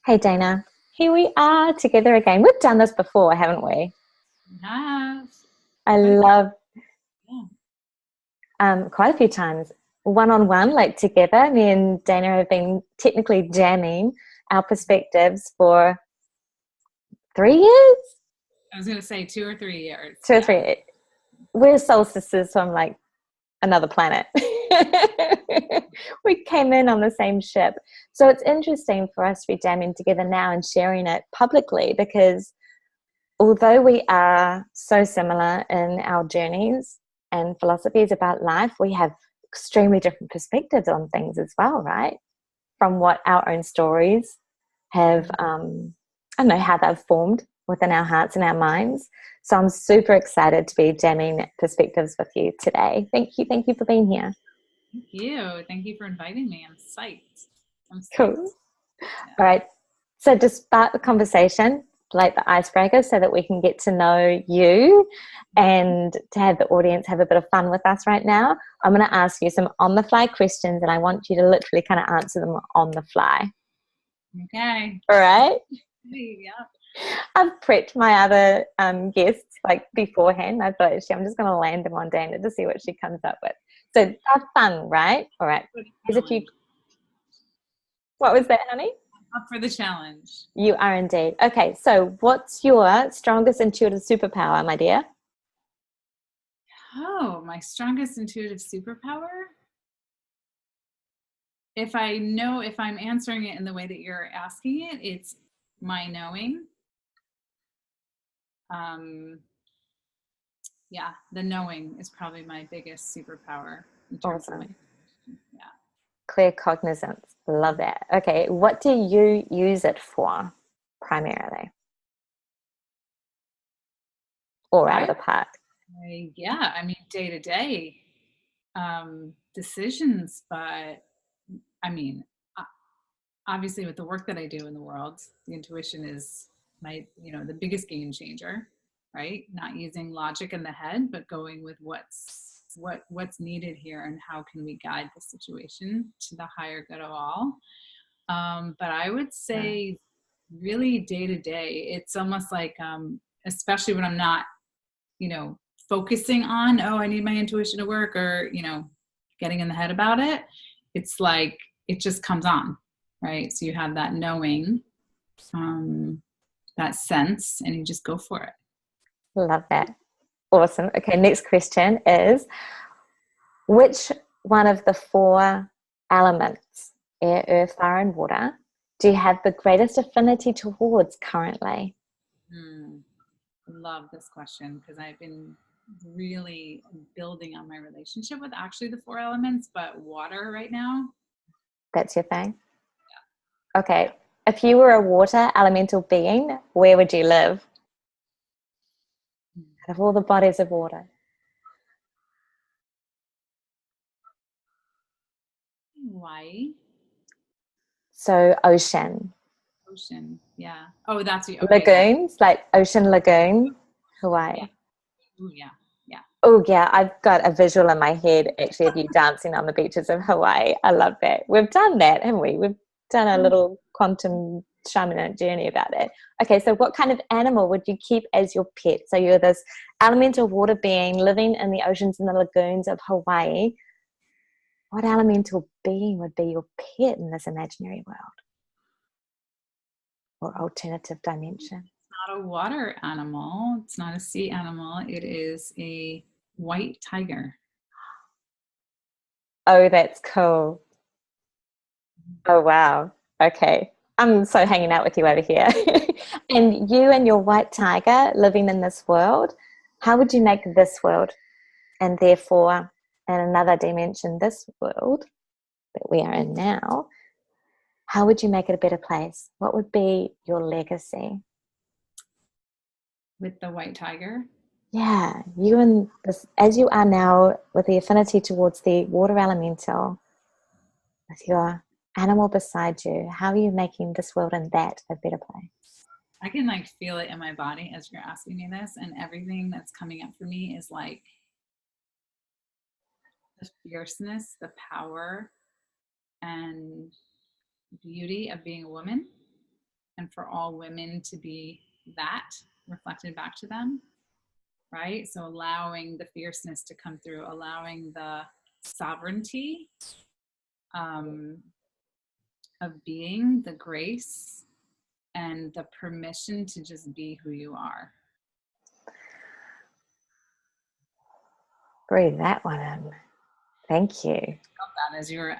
Hey Dana, here we are together again. We've done this before, haven't we? Have I quite a few. love Yeah. quite a few times one-on-one, like together. Me and Dana have been technically jamming our perspectives for 3 years, I was going to say 2 or 3 years. two or Yeah. three. We're soul sisters from like another planet. We came in on the same ship. So it's interesting for us to be jamming together now and sharing it publicly because although we are so similar in our journeys and philosophies about life, we have extremely different perspectives on things as well, right? From what our own stories have, I don't know, how they've formed within our hearts and our minds. So I'm super excited to be jamming perspectives with you today. Thank you. Thank you for being here. Thank you. Thank you for inviting me. I'm psyched. I'm Cool. psyched. Yeah. All right. So to start the conversation, like the icebreaker, so that we can get to know you and to have the audience have a bit of fun with us right now, I'm going to ask you some on-the-fly questions and I want you to literally kind of answer them on the fly. Okay. All right? Yeah. I've prepped my other guests like beforehand. I thought, actually, I'm just going to land them on Dana to see what she comes up with. So have fun, right? All right. Good Here's a few. challenge. What was that, honey? Up for the challenge. You are indeed. Okay, so what's your strongest intuitive superpower, my dear? Oh, my strongest intuitive superpower? If I know if I'm answering it in the way that you're asking it, it's my knowing. Um, yeah, the knowing is probably my biggest superpower in terms of my, Awesome. yeah. Clear cognizance. Love that. Okay, what do you use it for primarily or out of the park? Yeah, I mean, day to day decisions, but I mean, obviously, with the work that I do in the world, the intuition is the biggest game changer, right? Not using logic in the head, but going with what's needed here and how can we guide the situation to the higher good of all. But I would say, really day to day, it's almost like, especially when I'm not focusing on, oh, I need my intuition to work, or, getting in the head about it. It's like, it just comes on, right? So you have that knowing, that sense, and you just go for it. Love that. Awesome. Okay, next question is which one of the four elements, air, earth, fire, and water, do you have the greatest affinity towards currently? Love this question because I've been really building on my relationship with actually the four elements, but water right now. That's your thing? Okay. If you were a water elemental being, where would you live? Out of all the bodies of water. Hawaii. So ocean. Ocean. Yeah. Oh, that's you. Okay. Yeah. Lagoons, like ocean lagoon, Yeah. Hawaii. Ooh, yeah. Yeah. Oh yeah, I've got a visual in my head actually of you dancing on the beaches of Hawaii. I love that. We've done that, haven't we? We've done a little quantum shaman journey about that. Okay, so what kind of animal would you keep as your pet? So you're this elemental water being living in the oceans and the lagoons of Hawaii. What elemental being would be your pet in this imaginary world or alternative dimension? Not a water animal. It's not a sea animal. It is a white tiger. Oh, that's cool. Oh, wow. Okay. I'm so hanging out with you over here. And you and your white tiger living in this world, how would you make this world and therefore in another dimension, this world that we are in now, how would you make it a better place? What would be your legacy? With the white tiger. Yeah, you and this, as you are now with the affinity towards the water elemental, with your animal beside you, how are you making this world and that a better place? I can like feel it in my body as you're asking me this, and everything that's coming up for me is like the fierceness, the power, and beauty of being a woman. and for all women to be that reflected back to them, right? So allowing the fierceness to come through, allowing the sovereignty of being, the grace, and the permission to just be who you are. Breathe that one in. Thank you. That as you were,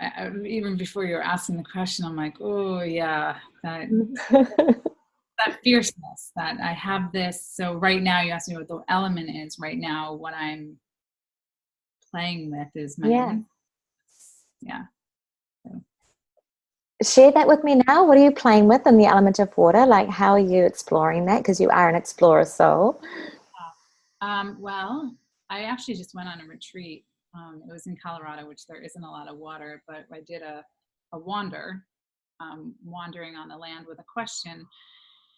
even before you were asking the question, I'm like, oh yeah, that that fierceness, that I have this. So right now, you asked me what the element is. Right now, what I'm playing with is my yeah. So. Share that with me now. What are you playing with in the element of water? Like, how are you exploring that? Because you are an explorer soul. Well, I actually just went on a retreat. It was in Colorado, which there isn't a lot of water, but I did a wandering on the land with a question,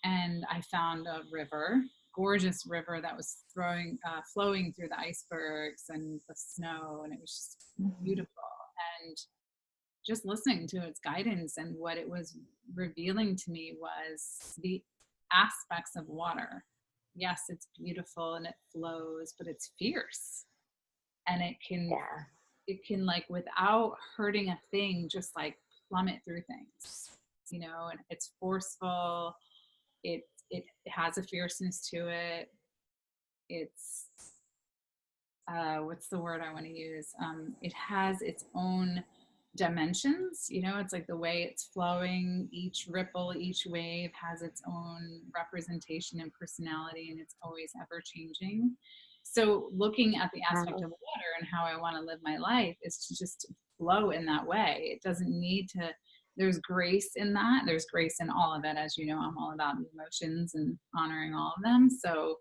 and I found a river, gorgeous river that was flowing through the icebergs and the snow, and it was just beautiful. And just listening to its guidance, and what it was revealing to me was the aspects of water. Yes, it's beautiful and it flows, but it's fierce, and it can like, without hurting a thing, just like plummet through things, you know. And it's forceful. It has a fierceness to it. It's what's the word I want to use? It has its own dimensions, you know. It's like the way it's flowing, each ripple, each wave has its own representation and personality, and it's always ever changing. So looking at the aspect of water and how I want to live my life is to just flow in that way. It doesn't need to, there's grace in that. There's grace in all of it. As you know, I'm all about emotions and honoring all of them. So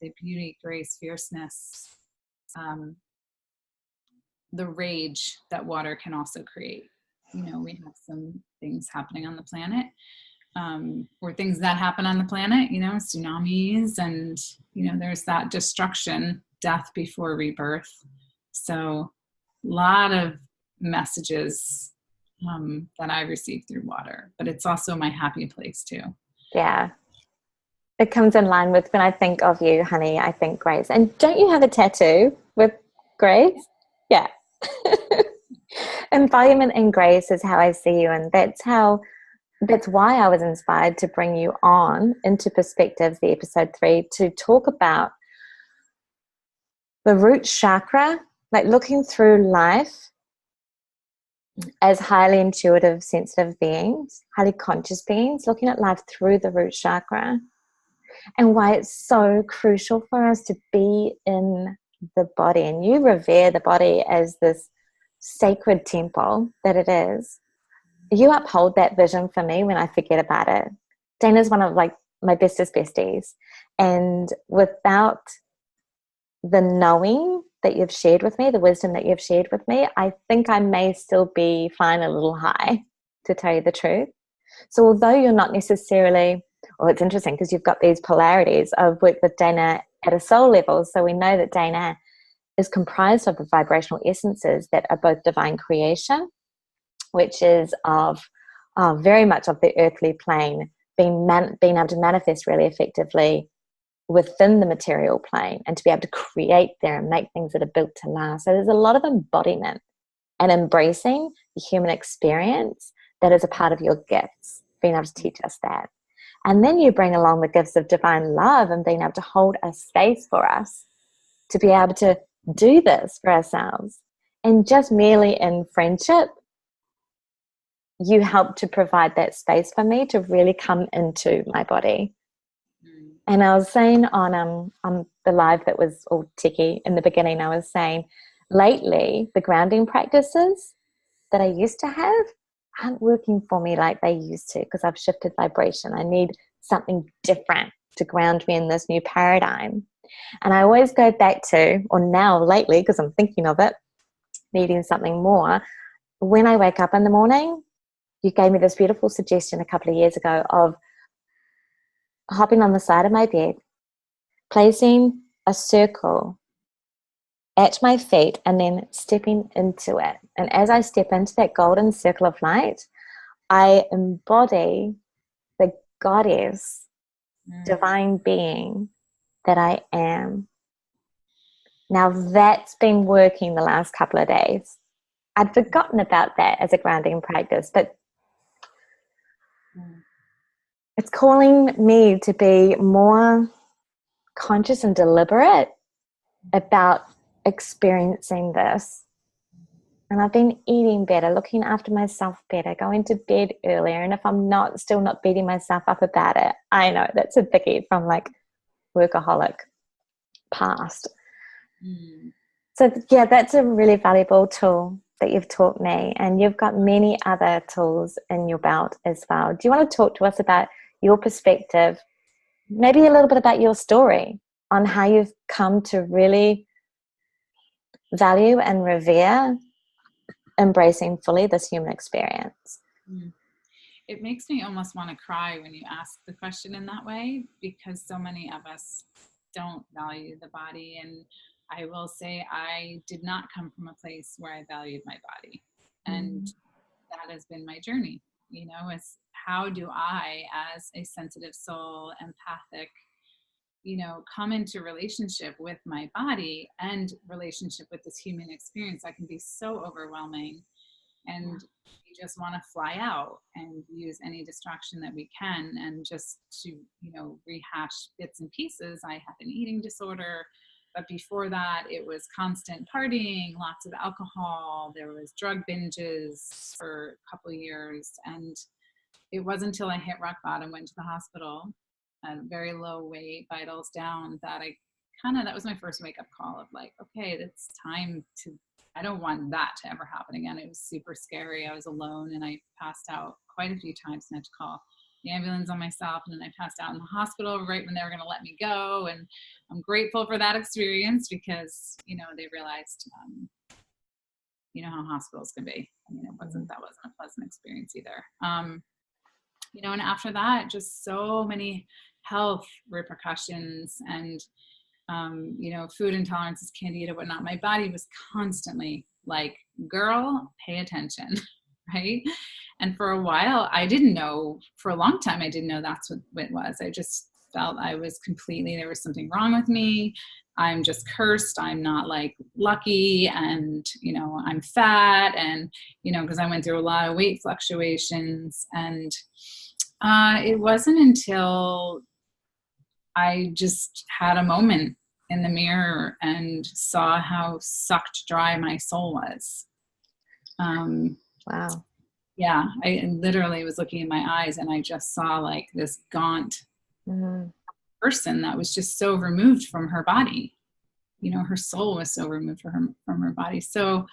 the beauty, grace, fierceness, the rage that water can also create. You know, we have some things happening on the planet, or things that happen on the planet, you know, tsunamis, and, you know, there's that destruction, death before rebirth. So a lot of messages that I receive through water, but it's also my happy place too. Yeah. It comes in line with, when I think of you, honey, I think grace. And don't you have a tattoo with grace? Yeah. Embodiment and grace is how I see you, and that's why I was inspired to bring you on into Perspective, the episode 3, to talk about the root chakra, like looking through life as highly intuitive, sensitive beings, highly conscious beings, looking at life through the root chakra, and why it's so crucial for us to be in the body. And you revere the body as this sacred temple that it is. You uphold that vision for me when I forget about it. Dana's one of like my bestest besties, and without the knowing that you've shared with me, the wisdom that you've shared with me, I think I may still be flying a little high, to tell you the truth. So although you're not necessarily, well, it's interesting because you've got these polarities of work with Dana at a soul level. So we know that Dana is comprised of the vibrational essences that are both divine creation, which is of very much of the earthly plane, being able to manifest really effectively within the material plane, and to be able to create there and make things that are built to last. So there's a lot of embodiment and embracing the human experience that is a part of your gifts, being able to teach us that. And then you bring along the gifts of divine love and being able to hold a space for us to be able to do this for ourselves. And just merely in friendship, you help to provide that space for me to really come into my body. And I was saying on the live that was all techie in the beginning, I was saying lately the grounding practices that I used to have aren't working for me like they used to, because I've shifted vibration. I need something different to ground me in this new paradigm. And I always go back to, or now lately, because I'm thinking of it, needing something more. When I wake up in the morning, you gave me this beautiful suggestion a couple of years ago of hopping on the side of my bed, placing a circle at my feet, and then stepping into it. And as I step into that golden circle of light, I embody goddess, divine being that I am. Now that's been working the last couple of days. I'd forgotten about that as a grounding practice, but it's calling me to be more conscious and deliberate about experiencing this. And I've been eating better, looking after myself better, going to bed earlier. And if I'm still not beating myself up about it, I know that's a biggie from like workaholic past. So yeah, that's a really valuable tool that you've taught me. And you've got many other tools in your belt as well. Do you want to talk to us about your perspective, maybe a little bit about your story on how you've come to really value and revere embracing fully this human experience? It makes me almost want to cry when you ask the question in that way, because so many of us don't value the body. And I will say I did not come from a place where I valued my body. And that has been my journey, you know, is how do I, as a sensitive soul, empathic, you know, come into relationship with my body and relationship with this human experience that can be so overwhelming. And you just want to fly out and use any distraction that we can. And just to, you know, rehash bits and pieces, I have an eating disorder. But before that, it was constant partying, lots of alcohol. There was drug binges for a couple of years. And it wasn't until I hit rock bottom, went to the hospital, very low weight, vitals down, that that was my first wake up call of like, okay, it's time to, I don't want that to ever happen again. It was super scary. I was alone and I passed out quite a few times and I had to call the ambulance on myself. And then I passed out in the hospital right when they were going to let me go. And I'm grateful for that experience because, you know, they realized, you know, how hospitals can be. I mean, that wasn't a pleasant experience either. You know, and after that, just so many health repercussions and, you know, food intolerances, candida, whatnot. My body was constantly like, girl, pay attention, right? And for a while, for a long time, I didn't know that's what it was. I just felt I was there was something wrong with me. I'm just cursed. I'm not like lucky. And, you know, I'm fat. And, you know, because I went through a lot of weight fluctuations. And it wasn't until I just had a moment in the mirror and saw how sucked dry my soul was. Wow. Yeah, I literally was looking in my eyes and I just saw like this gaunt person that was just so removed from her body. You know, her soul was so removed from her body. So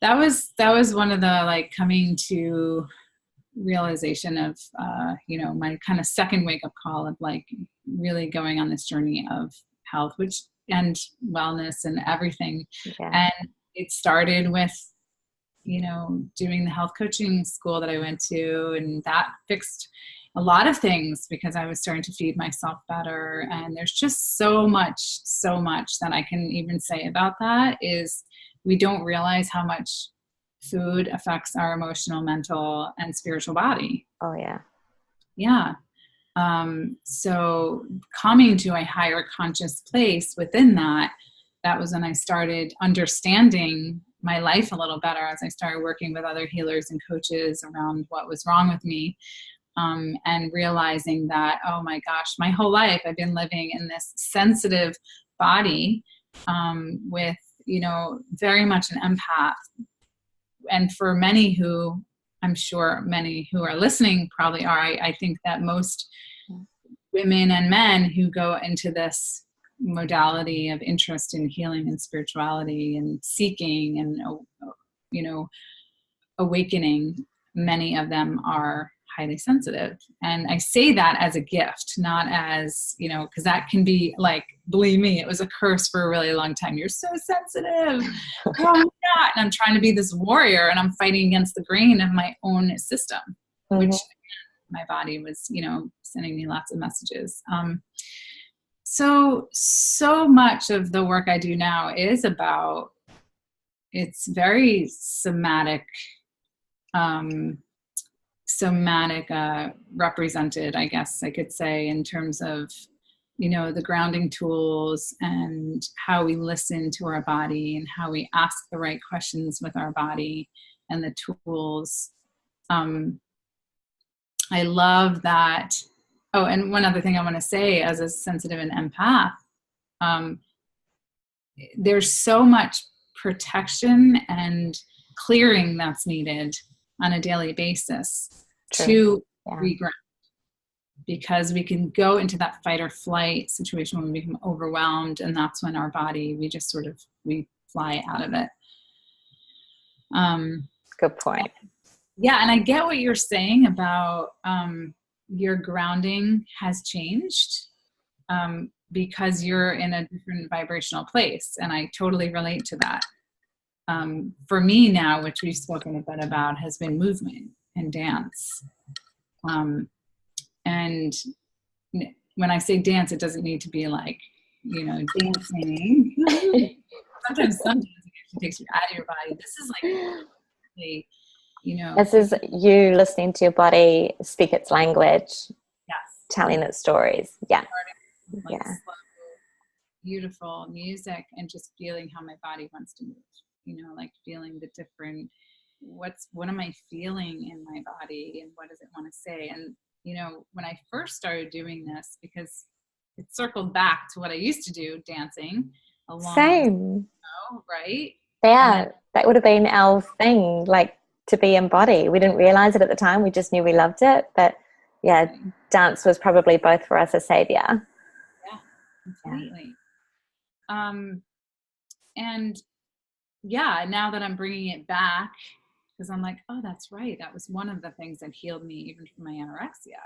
that was one of the like coming to realization of, you know, my kind of second wake up call of like really going on this journey of health, and wellness and everything. Yeah. And it started with, you know, doing the health coaching school that I went to, and that fixed a lot of things because I was starting to feed myself better. And there's just so much that I can even say about that is we don't realize how much food affects our emotional, mental, and spiritual body. Oh, yeah. Yeah. So coming to a higher conscious place within that was when I started understanding my life a little better as I started working with other healers and coaches around what was wrong with me. And realizing that, oh my gosh, my whole life I've been living in this sensitive body with, you know, very much an empath. And for many who, I'm sure many who are listening probably are, I think that most women and men who go into this modality of interest in healing and spirituality and seeking and, you know, awakening, many of them are highly sensitive. And I say that as a gift, not as, you know, because that can be like, believe me, it was a curse for a really long time. You're so sensitive. Oh, I'm not. And I'm trying to be this warrior and I'm fighting against the grain of my own system, which my body was, you know, sending me lots of messages. So much of the work I do now is about, it's very somatic, somatic represented, I guess I could say, in terms of, you know, the grounding tools and how we listen to our body and how we ask the right questions with our body and the tools. I love that. Oh, and one other thing I want to say as a sensitive and empath, there's so much protection and clearing that's needed on a daily basis. True. To reground, because we can go into that fight or flight situation when we become overwhelmed, and that's when our body, we just sort of, we fly out of it. Good point. Yeah, and I get what you're saying about your grounding has changed because you're in a different vibrational place, and I totally relate to that. For me now, which we've spoken a bit about, has been movement and dance. And when I say dance, it doesn't need to be like, you know, dancing. Sometimes dancing actually takes you out of your body. This is like, really, you know. This is you listening to your body speak its language. Yes. Telling its stories. Yeah. Like slow, beautiful music, and just feeling how my body wants to move. You know, like feeling the different, what am I feeling in my body, and what does it want to say? And, you know, when I first started doing this, because it circled back to what I used to do, dancing a long time ago, right? Yeah, that would have been our thing, like to be embodied. We didn't realize it at the time. We just knew we loved it. But yeah, dance was probably both for us a savior. Yeah, completely. And yeah, now that I'm bringing it back, because I'm like, oh, that's right. That was one of the things that healed me even from my anorexia,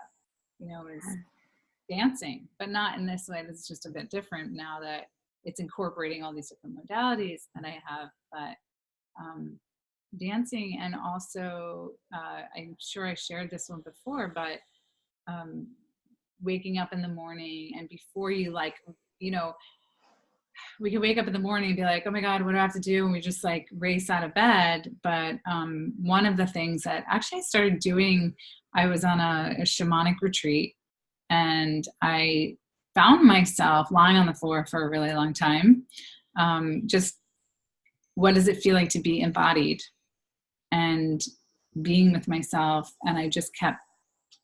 you know, is dancing, but not in this way. This is just a bit different now that it's incorporating all these different modalities that I have, but dancing, and also, I'm sure I shared this one before, but waking up in the morning, and before you, like, you know, we can wake up in the morning and be like, oh my God, what do I have to do? And we just like race out of bed. But one of the things that actually I started doing, I was on a shamanic retreat, and I found myself lying on the floor for a really long time. Just what does it feel like to be embodied and being with myself? And I just kept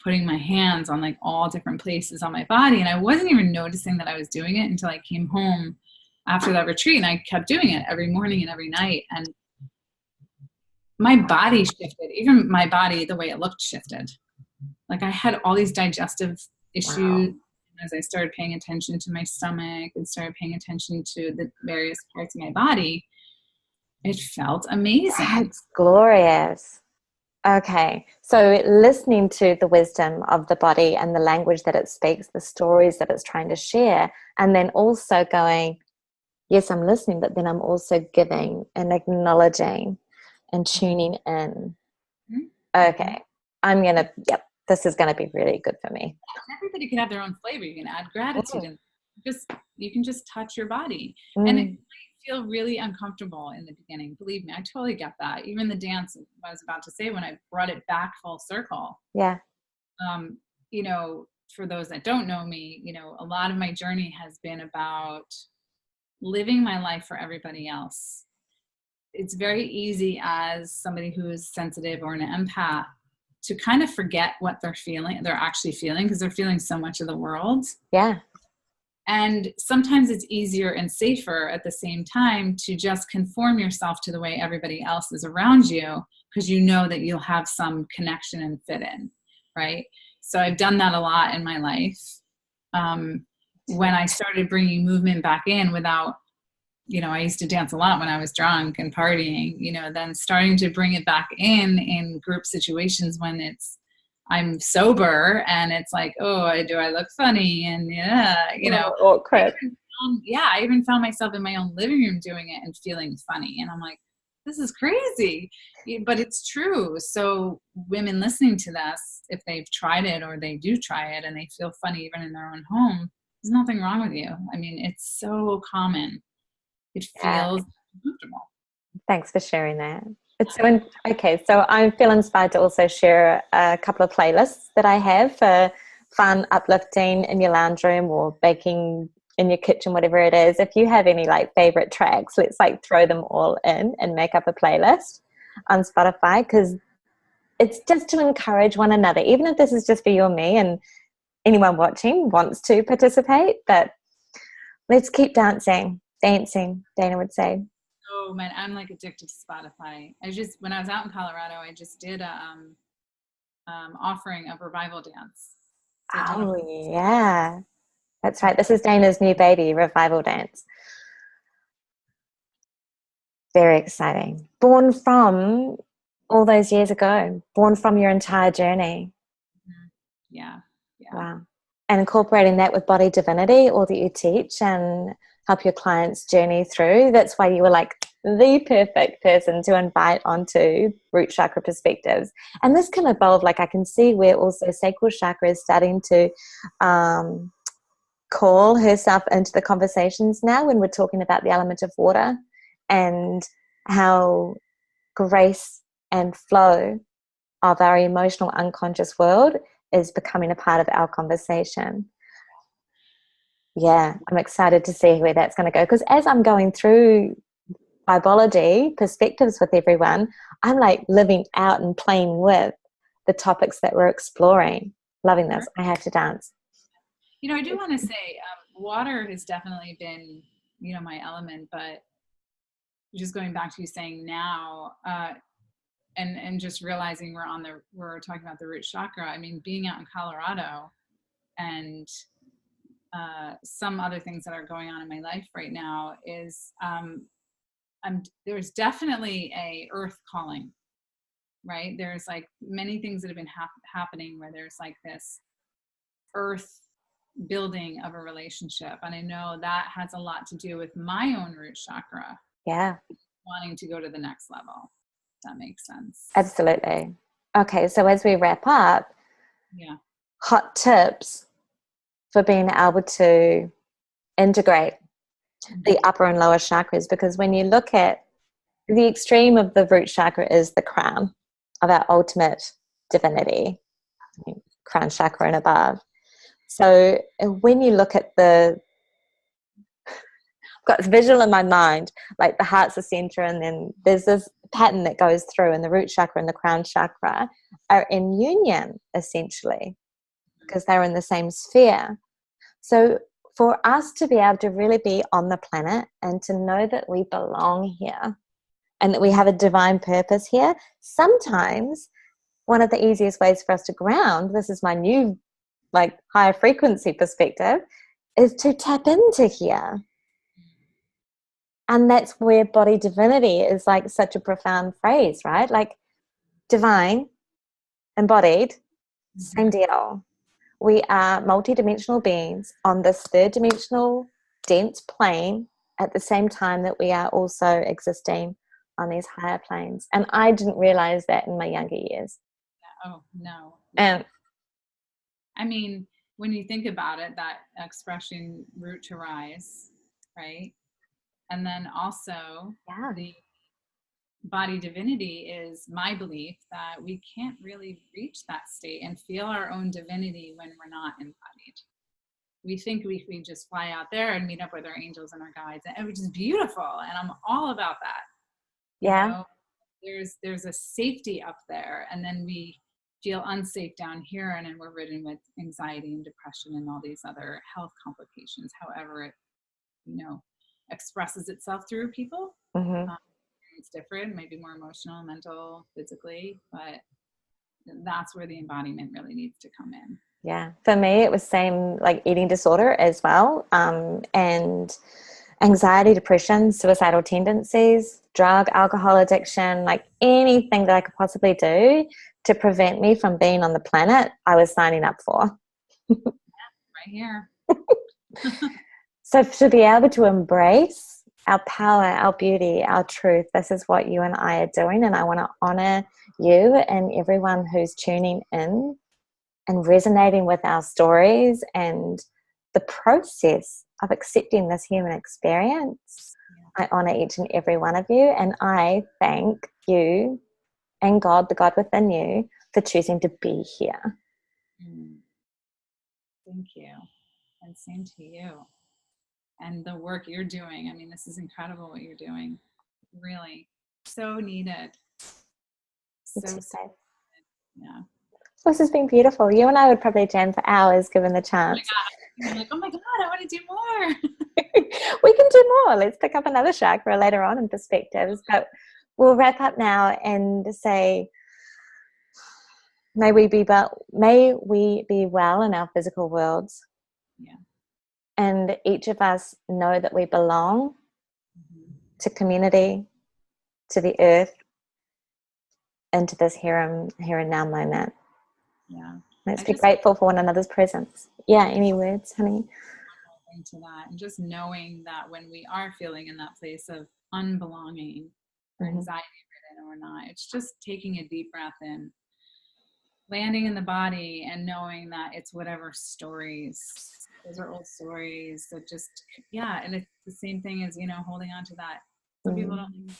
putting my hands on like all different places on my body. And I wasn't even noticing that I was doing it until I came home after that retreat, and I kept doing it every morning and every night. And my body shifted, even my body, the way it looked shifted. Like I had all these digestive issues. As I started paying attention to my stomach and started paying attention to the various parts of my body, it felt amazing. That's glorious. Okay, so listening to the wisdom of the body and the language that it speaks, the stories that it's trying to share, and then also going, yes, I'm listening, but then I'm also giving and acknowledging and tuning in. Okay, I'm going to, this is going to be really good for me. Everybody can have their own flavor. You can add gratitude and you can just touch your body. And it might feel really uncomfortable in the beginning. Believe me, I totally get that. Even the dance, I was about to say, when I brought it back full circle. Yeah. You know, for those that don't know me, you know, a lot of my journey has been about living my life for everybody else. It's very easy as somebody who is sensitive or an empath to kind of forget what they're actually feeling, because they're feeling so much of the world. Yeah. And sometimes it's easier and safer at the same time to just conform yourself to the way everybody else is around you, because you know that you'll have some connection and fit in, right? So I've done that a lot in my life. When I started bringing movement back in without, you know, I used to dance a lot when I was drunk and partying, you know, then starting to bring it back in group situations when I'm sober, and it's like, oh, do I look funny? And you know, awkward. I even found myself in my own living room doing it and feeling funny. And I'm like, this is crazy, but it's true. So women listening to this, if they've tried it or they do try it and they feel funny even in their own home, there's nothing wrong with you. I mean, it's so common. It feels comfortable. Thanks for sharing that. Okay, so I feel inspired to also share a couple of playlists that I have for fun, uplifting in your lounge room or baking in your kitchen, whatever it is. If you have any like favorite tracks, let's like throw them all in and make up a playlist on Spotify, because it's just to encourage one another, even if this is just for you and me and anyone watching wants to participate. But let's keep dancing, Dana would say. Oh man, I'm like addicted to Spotify. When I was out in Colorado, I just did a offering of revival dance. So Oh yeah, that's right. This is Dana's new baby, revival dance. Very exciting. Born from all those years ago, born from your entire journey. Yeah. Wow. And incorporating that with body divinity, all that you teach and help your clients journey through. That's why you were like the perfect person to invite onto Root Chakra Perspectives. And this can evolve. Like I can see where also sacral chakra is starting to call herself into the conversations now when we're talking about the element of water and how grace and flow of our emotional unconscious world is becoming a part of our conversation. Yeah, I'm excited to see where that's going to go, because as I'm going through Bibology perspectives with everyone, I'm like living out and playing with the topics that we're exploring. Loving this. I have to dance. I do want to say water has definitely been, my element, but just going back to you saying now, and just realizing we're talking about the root chakra. I mean, being out in Colorado and some other things that are going on in my life right now is there's definitely a earth calling, right? There's like many things that have been happening where there's like this earth building of a relationship. And I know that has a lot to do with my own root chakra. Yeah. Wanting to go to the next level. That makes sense. Absolutely. Okay, so as we wrap up, hot tips for being able to integrate the upper and lower chakras, because when you look at the extreme of the root chakra is the crown of our ultimate divinity, crown chakra and above. So when you look at I've got this visual in my mind, like the heart's the center, and then there's this pattern that goes through, and the root chakra and the crown chakra are in union essentially because they're in the same sphere. So for us to be able to really be on the planet and to know that we belong here and that we have a divine purpose here, sometimes one of the easiest ways for us to ground, this is my new like higher frequency perspective, is to tap into here. And that's where body divinity is like such a profound phrase, right? Like divine, embodied, same deal. We are multidimensional beings on this third dimensional dense plane at the same time that we are also existing on these higher planes. And I didn't realize that in my younger years. Oh, no. And I mean, when you think about it, that expression root to rise, right? And then also the body divinity is my belief that we can't really reach that state and feel our own divinity when we're not embodied. We think we just fly out there and meet up with our angels and our guides, and which is beautiful, and I'm all about that. Yeah. There's a safety up there, and then we feel unsafe down here, and then we're ridden with anxiety and depression and all these other health complications, however it expresses itself through people. It's different, maybe more emotional, mental, physically, but that's where the embodiment really needs to come in. Yeah, for me it was same like eating disorder as well, and anxiety, depression, suicidal tendencies, drug, alcohol addiction, like anything that I could possibly do to prevent me from being on the planet, I was signing up for. Right here. So to be able to embrace our power, our beauty, our truth, this is what you and I are doing, and I want to honor you and everyone who's tuning in and resonating with our stories and the process of accepting this human experience. I honor each and every one of you, and I thank you and God, the God within you, for choosing to be here. Thank you. And same to you. And the work you're doing. I mean, this is incredible what you're doing. Really. So needed. So needed. Yeah. This has been beautiful. You and I would probably jam for hours given the chance. Oh my God, I want to do more. We can do more. Let's pick up another chakra later on in perspectives. But we'll wrap up now and say, may we be well in our physical worlds. Yeah. And each of us know that we belong to community, to the earth, and to this here and now moment. Yeah. Let's be grateful for one another's presence. Yeah, any words, honey? To that, and just knowing that when we are feeling in that place of unbelonging or anxiety ridden or not, it's just taking a deep breath in, landing in the body, and knowing that it's whatever stories, those are old stories that just, and it's the same thing as, holding on to that. Some people don't,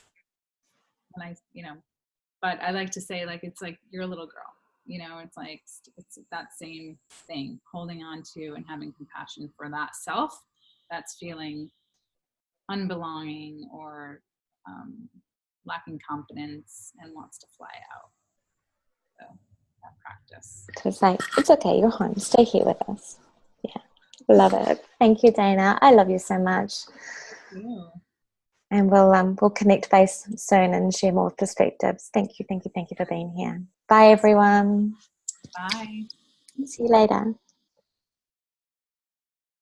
but I like to say, like, it's like you're a little girl. It's like, it's that same thing, holding on to and having compassion for that self that's feeling unbelonging or lacking confidence and wants to fly out. So that practice. So it's like, it's okay, you're home. Stay here with us. Yeah, love it. Thank you, Dana. I love you so much. Thank you. And we'll connect base soon and share more perspectives. Thank you for being here. Bye, everyone. Bye. See you later.